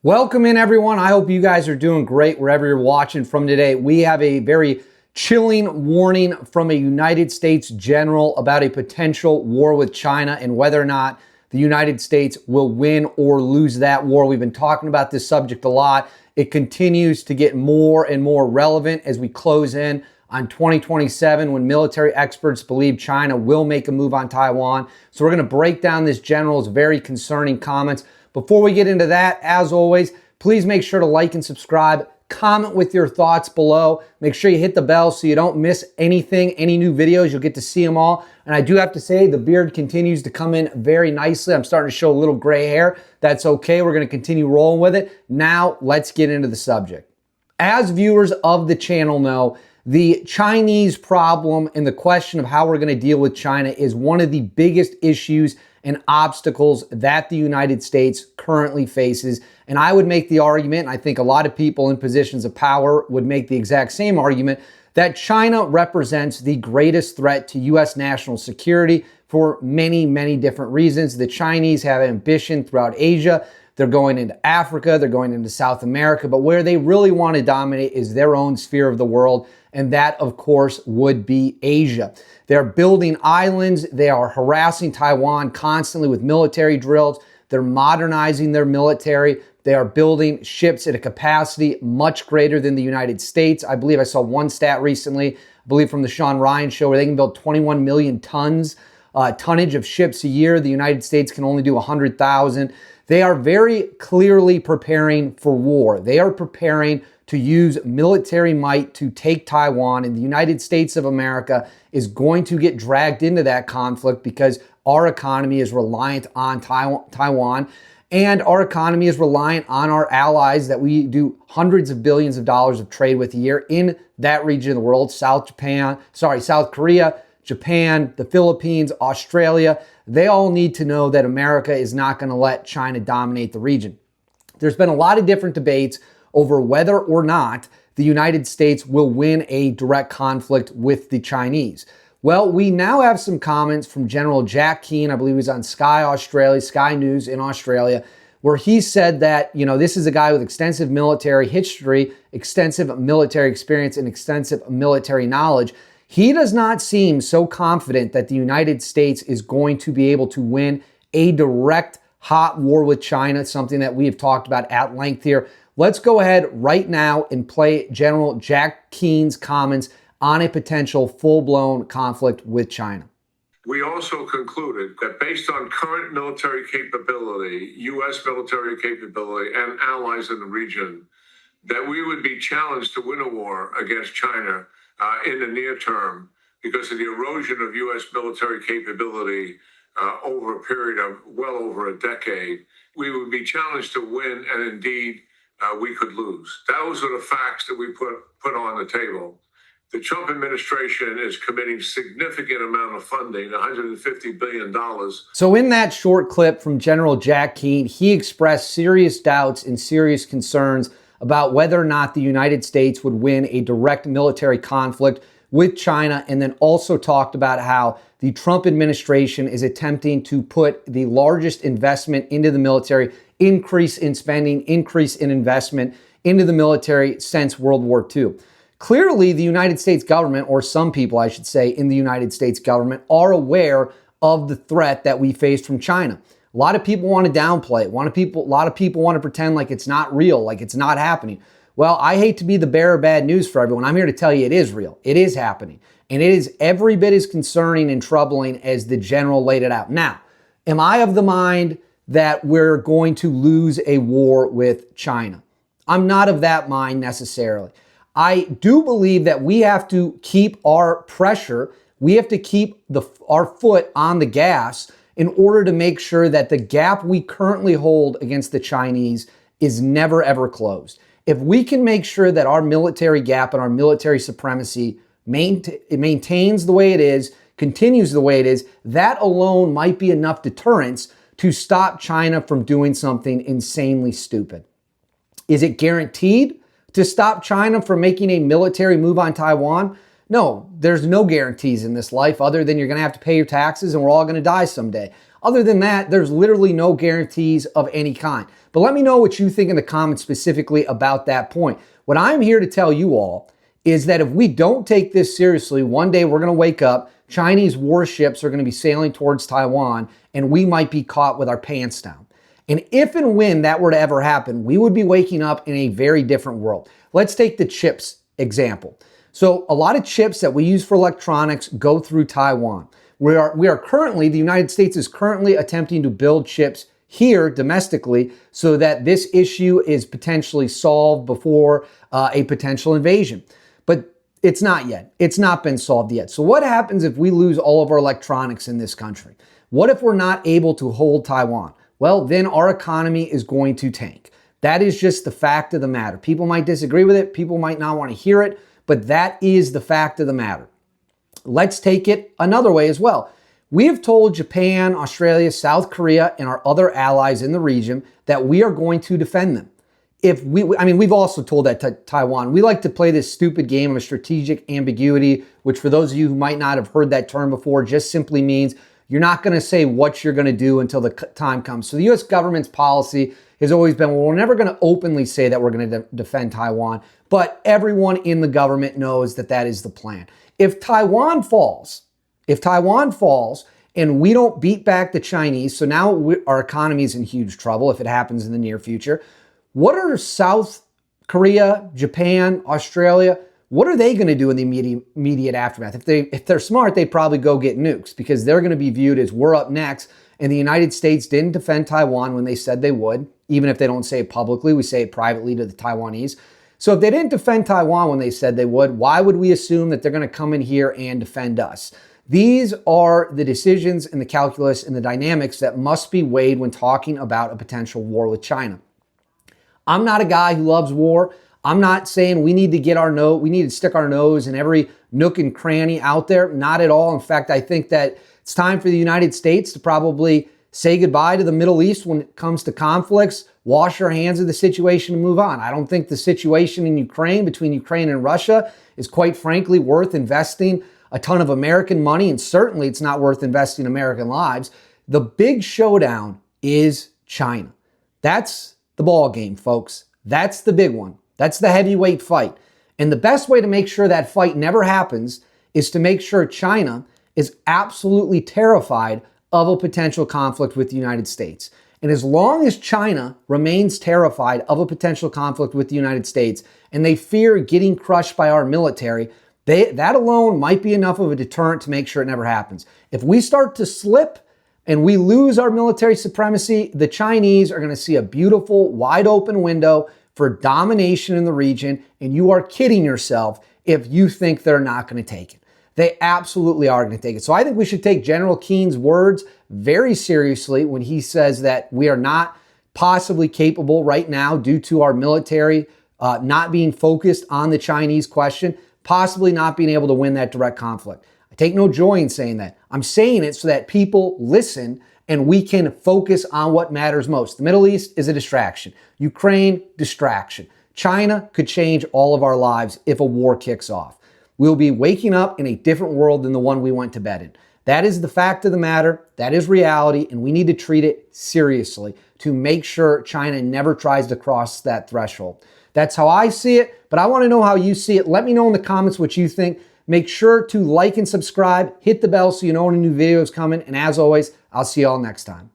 Welcome in, everyone. I hope you guys are doing great wherever you're watching from today. We have a very chilling warning from a United States general about a potential war with China and whether or not the United States will win or lose that war. We've been talking about this subject a lot. It continues to get more and more relevant as we close in on 2027 when military experts believe China will make a move on Taiwan. So we're going to break down this general's very concerning comments. Before we get into that, as always, please make sure to like and subscribe. Comment with your thoughts below. Make sure you hit the bell so you don't miss anything, any new videos. You'll get to see them all. And I do have to say, the beard continues to come in very nicely. I'm starting to show a little gray hair. That's okay. We're going to continue rolling with it. Now, let's get into the subject. As viewers of the channel know, the Chinese problem and the question of how we're going to deal with China is one of the biggest issues and obstacles that the United States currently faces. And I would make the argument, and I think a lot of people in positions of power would make the exact same argument, that China represents the greatest threat to U.S. national security for many, many different reasons. The Chinese have ambition throughout Asia. They're going into Africa, they're going into South America, but where they really want to dominate is their own sphere of the world, and that, of course, would be Asia. They're building islands, they are harassing Taiwan constantly with military drills, they're modernizing their military, they are building ships at a capacity much greater than the United States. I believe I saw one stat recently, I believe from the Sean Ryan show, where they can build 21 million tonnage of ships a year. The United States can only do 100,000. They are very clearly preparing for war. They are preparing to use military might to take Taiwan, and the United States of America is going to get dragged into that conflict because our economy is reliant on Taiwan, and our economy is reliant on our allies that we do hundreds of billions of dollars of trade with a year in that region of the world, South Korea, Japan, the Philippines, Australia. They all need to know that America is not going to let China dominate the region. There's been a lot of different debates over whether or not the United States will win a direct conflict with the Chinese. Well, we now have some comments from General Jack Keane. I believe he was on Sky News in Australia, where he said that, this is a guy with extensive military history, extensive military experience, and extensive military knowledge. He does not seem so confident that the United States is going to be able to win a direct hot war with China, something that we have talked about at length here. Let's go ahead right now and play General Jack Keane's comments on a potential full-blown conflict with China. We also concluded that based on current military capability, U.S. military capability, and allies in the region, that we would be challenged to win a war against China in the near term because of the erosion of U.S. military capability over a period of well over a decade. We would be challenged to win, and indeed we could lose. Those are the facts that we put on the table. The Trump administration is committing significant amount of funding, $150 billion. So in that short clip from General Jack Keane, he expressed serious doubts and serious concerns about whether or not the United States would win a direct military conflict with China, and then also talked about how the Trump administration is attempting to put the largest investment into the military, increase in spending, increase in investment into the military since World War II. Clearly, the United States government, or some people, I should say, in the United States government, are aware of the threat that we face from China. A lot of people want to downplay it. A lot of people want to pretend like it's not real, like it's not happening. Well, I hate to be the bearer of bad news for everyone. I'm here to tell you it is real. It is happening. And it is every bit as concerning and troubling as the general laid it out. Now, am I of the mind that we're going to lose a war with China? I'm not of that mind necessarily. I do believe that we have to keep our pressure. We have to keep our foot on the gas in order to make sure that the gap we currently hold against the Chinese is never, ever closed. If we can make sure that our military gap and our military supremacy maintains the way it is, continues the way it is, that alone might be enough deterrence to stop China from doing something insanely stupid. Is it guaranteed to stop China from making a military move on Taiwan? No, there's no guarantees in this life other than you're going to have to pay your taxes and we're all going to die someday. Other than that, there's literally no guarantees of any kind. But let me know what you think in the comments specifically about that point. What I'm here to tell you all is that if we don't take this seriously, one day we're going to wake up, Chinese warships are going to be sailing towards Taiwan, and we might be caught with our pants down. And if and when that were to ever happen, we would be waking up in a very different world. Let's take the chips example. So a lot of chips that we use for electronics go through Taiwan. We are currently, the United States is currently attempting to build chips here domestically so that this issue is potentially solved before a potential invasion. But it's not yet. It's not been solved yet. So what happens if we lose all of our electronics in this country? What if we're not able to hold Taiwan? Well, then our economy is going to tank. That is just the fact of the matter. People might disagree with it. People might not want to hear it, but that is the fact of the matter. Let's take it another way as well. We have told Japan, Australia, South Korea, and our other allies in the region that we are going to defend them. We've also told that to Taiwan. We like to play this stupid game of strategic ambiguity, which for those of you who might not have heard that term before, just simply means you're not going to say what you're going to do until the time comes. So the U.S. government's policy has always been, well, we're never going to openly say that we're going to defend Taiwan, but everyone in the government knows that that is the plan. If Taiwan falls and we don't beat back the Chinese, so now our economy is in huge trouble if it happens in the near future. What are South Korea, Japan, Australia, what are they going to do in the immediate aftermath? If they're smart, they probably go get nukes because they're going to be viewed as we're up next. And the United States didn't defend Taiwan when they said they would, even if they don't say it publicly. We say it privately to the Taiwanese. So if they didn't defend Taiwan when they said they would, why would we assume that they're going to come in here and defend us? These are the decisions and the calculus and the dynamics that must be weighed when talking about a potential war with China. I'm not a guy who loves war. I'm not saying we need to stick our nose in every nook and cranny out there. Not at all. In fact, I think that it's time for the United States to probably say goodbye to the Middle East when it comes to conflicts, wash our hands of the situation and move on. I don't think the situation in Ukraine, between Ukraine and Russia, is quite frankly worth investing a ton of American money, and certainly it's not worth investing American lives. The big showdown is China. That's the ball game, folks. That's the big one. That's the heavyweight fight. And the best way to make sure that fight never happens is to make sure China is absolutely terrified of a potential conflict with the United States. And as long as China remains terrified of a potential conflict with the United States and they fear getting crushed by our military, that alone might be enough of a deterrent to make sure it never happens. If we start to slip and we lose our military supremacy, the Chinese are going to see a beautiful, wide open window for domination in the region, and you are kidding yourself if you think they're not going to take it. They absolutely are going to take it. So I think we should take General Keane's words very seriously when he says that we are not possibly capable right now due to our military not being focused on the Chinese question, possibly not being able to win that direct conflict. I take no joy in saying that. I'm saying it so that people listen and we can focus on what matters most. The Middle East is a distraction. Ukraine, distraction. China could change all of our lives if a war kicks off. We'll be waking up in a different world than the one we went to bed in. That is the fact of the matter. That is reality, and we need to treat it seriously to make sure China never tries to cross that threshold. That's how I see it, but I want to know how you see it. Let me know in the comments what you think. Make sure to like and subscribe, hit the bell so you know when a new video is coming, and as always, I'll see you all next time.